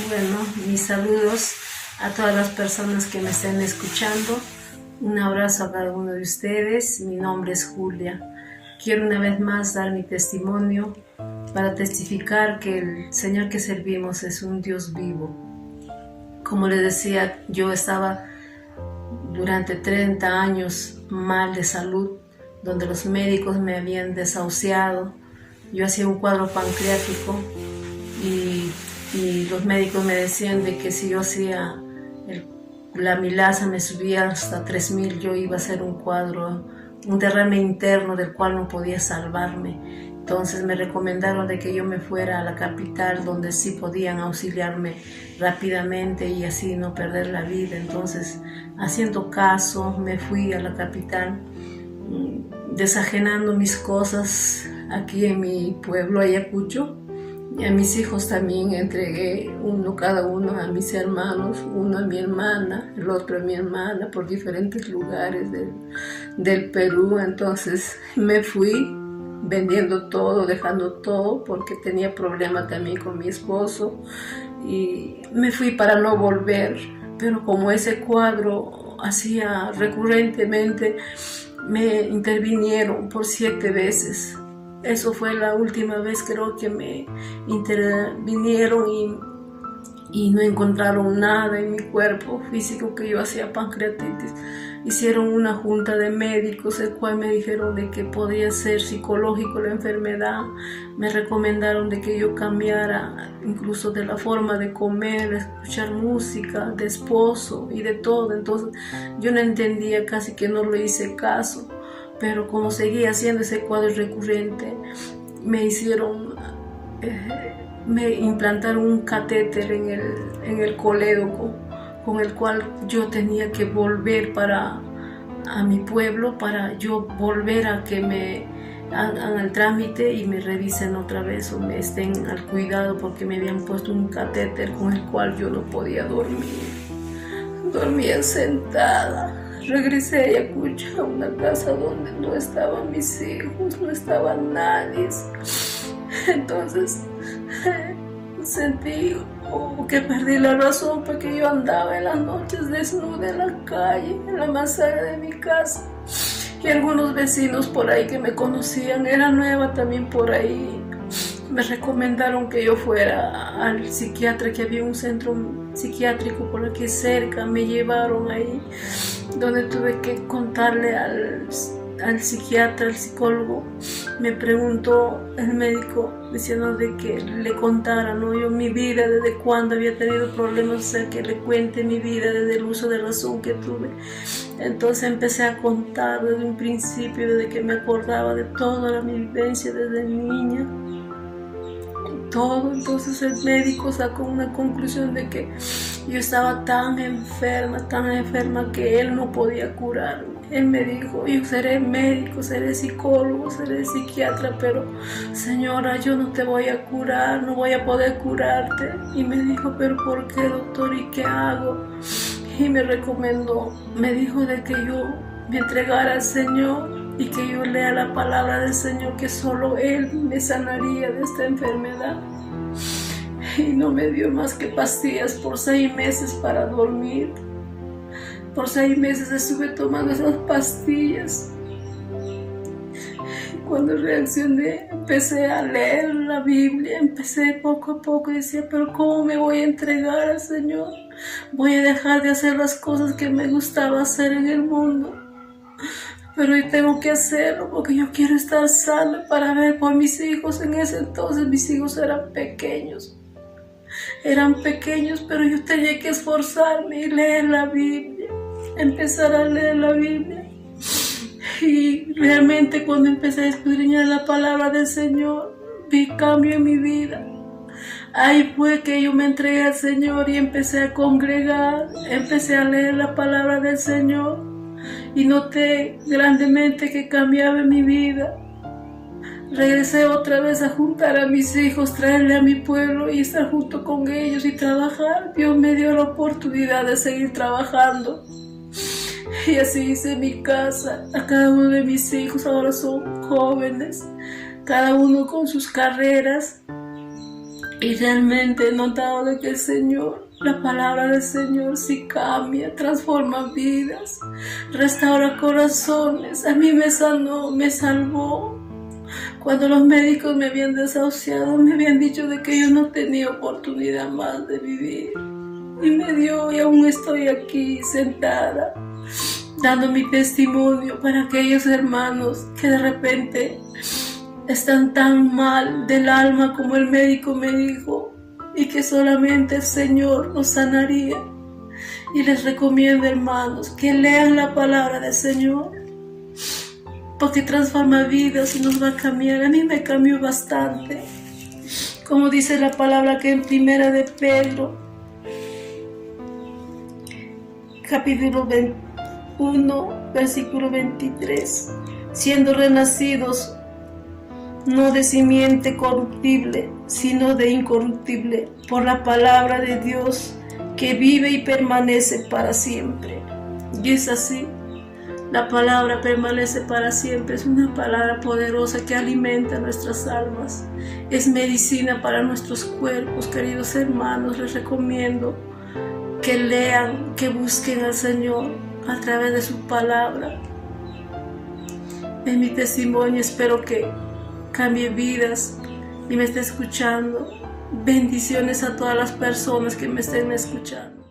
Bueno, mis saludos a todas las personas que me estén escuchando. Un abrazo a cada uno de ustedes. Mi nombre es Julia. Quiero una vez más dar mi testimonio para testificar que el Señor que servimos es un Dios vivo. Como les decía, yo estaba durante 30 años mal de salud, donde los médicos me habían desahuciado. Yo hacía un cuadro pancreático y los médicos me decían de que si yo hacía la milasa me subía hasta 3000, yo iba a hacer un derrame interno del cual no podía salvarme. Entonces me recomendaron de que yo me fuera a la capital, donde sí podían auxiliarme rápidamente y así no perder la vida. Entonces, haciendo caso, me fui a la capital, desajenando mis cosas aquí en mi pueblo, Ayacucho. Y a mis hijos también entregué cada uno a mis hermanos, uno a mi hermana, el otro a mi hermana, por diferentes lugares del Perú. Entonces me fui vendiendo todo, dejando todo, porque tenía problema también con mi esposo. Y me fui para no volver, pero como ese cuadro hacía recurrentemente, me intervinieron por 7 veces. Eso fue la última vez, creo, que me intervinieron y no encontraron nada en mi cuerpo físico, que yo hacía pancreatitis. Hicieron una junta de médicos, el cual me dijeron de que podía ser psicológico la enfermedad. Me recomendaron de que yo cambiara incluso de la forma de comer, escuchar música, de esposo y de todo. Entonces yo no entendía, casi que no le hice caso. Pero como seguía haciendo ese cuadro recurrente, me implantaron un catéter en el colédoco, con el cual yo tenía que volver a mi pueblo, para yo volver a que me hagan el trámite y me revisen otra vez o me estén al cuidado, porque me habían puesto un catéter con el cual yo no podía dormir. Dormía sentada. Regresé a Ayacucho, a una casa donde no estaban mis hijos, no estaba nadie. Entonces sentí que perdí la razón, porque yo andaba en las noches desnuda en la calle, en la manzana de mi casa. Y algunos vecinos por ahí que me conocían, era nueva también por ahí, me recomendaron que yo fuera al psiquiatra, que había un centro psiquiátrico por aquí cerca. Me llevaron ahí, donde tuve que contarle al psiquiatra, al psicólogo. Me preguntó el médico diciendo de que le contara, ¿no? Yo mi vida, desde cuándo había tenido problemas, o sea, que le cuente mi vida desde el uso de razón que tuve. Entonces empecé a contar desde un principio, desde que me acordaba de toda mi vivencia desde niña. Todo. Entonces el médico sacó una conclusión de que yo estaba tan enferma que él no podía curarme. Él me dijo: yo seré médico, seré psicólogo, seré psiquiatra, pero señora, yo no te voy a curar, no voy a poder curarte. Y me dijo: pero ¿por qué, doctor? ¿Y qué hago? Y me recomendó, me dijo de que yo me entregara al Señor y que yo lea la palabra del Señor, que solo Él me sanaría de esta enfermedad. Y no me dio más que pastillas por 6 meses para dormir. Por 6 meses estuve tomando esas pastillas. Cuando reaccioné, empecé a leer la Biblia, empecé poco a poco y decía: pero ¿cómo me voy a entregar al Señor? Voy a dejar de hacer las cosas que me gustaba hacer en el mundo. Pero yo tengo que hacerlo porque yo quiero estar sana para ver por mis hijos. En ese entonces mis hijos eran pequeños, pero yo tenía que esforzarme y leer la Biblia, empezar a leer la Biblia. Y realmente cuando empecé a escudriñar la palabra del Señor, vi cambio en mi vida. Ahí fue que yo me entregué al Señor y empecé a congregar, empecé a leer la palabra del Señor. Y noté grandemente que cambiaba mi vida. Regresé otra vez a juntar a mis hijos, traerle a mi pueblo y estar junto con ellos y trabajar. Dios me dio la oportunidad de seguir trabajando. Y así hice mi casa. A cada uno de mis hijos ahora son jóvenes, cada uno con sus carreras. Y realmente he notado de que el Señor, la palabra del Señor sí cambia, transforma vidas, restaura corazones. A mí me sanó, me salvó. Cuando los médicos me habían desahuciado, me habían dicho de que yo no tenía oportunidad más de vivir. Y me dio, y aún estoy aquí sentada, dando mi testimonio para aquellos hermanos que de repente están tan mal del alma como el médico me dijo, y que solamente el Señor los sanaría. Y les recomiendo, hermanos, que lean la palabra del Señor, porque transforma vidas y nos va a cambiar. A mí me cambió bastante, como dice la palabra que en Primera de Pedro, capítulo 21, versículo 23, siendo renacidos no de simiente corruptible, sino de incorruptible, por la palabra de Dios que vive y permanece para siempre. Y es así, la palabra permanece para siempre. Es una palabra poderosa que alimenta nuestras almas, es medicina para nuestros cuerpos. Queridos hermanos, les recomiendo que lean, que busquen al Señor a través de su palabra. En mi testimonio espero que cambie vidas y me esté escuchando. Bendiciones a todas las personas que me estén escuchando.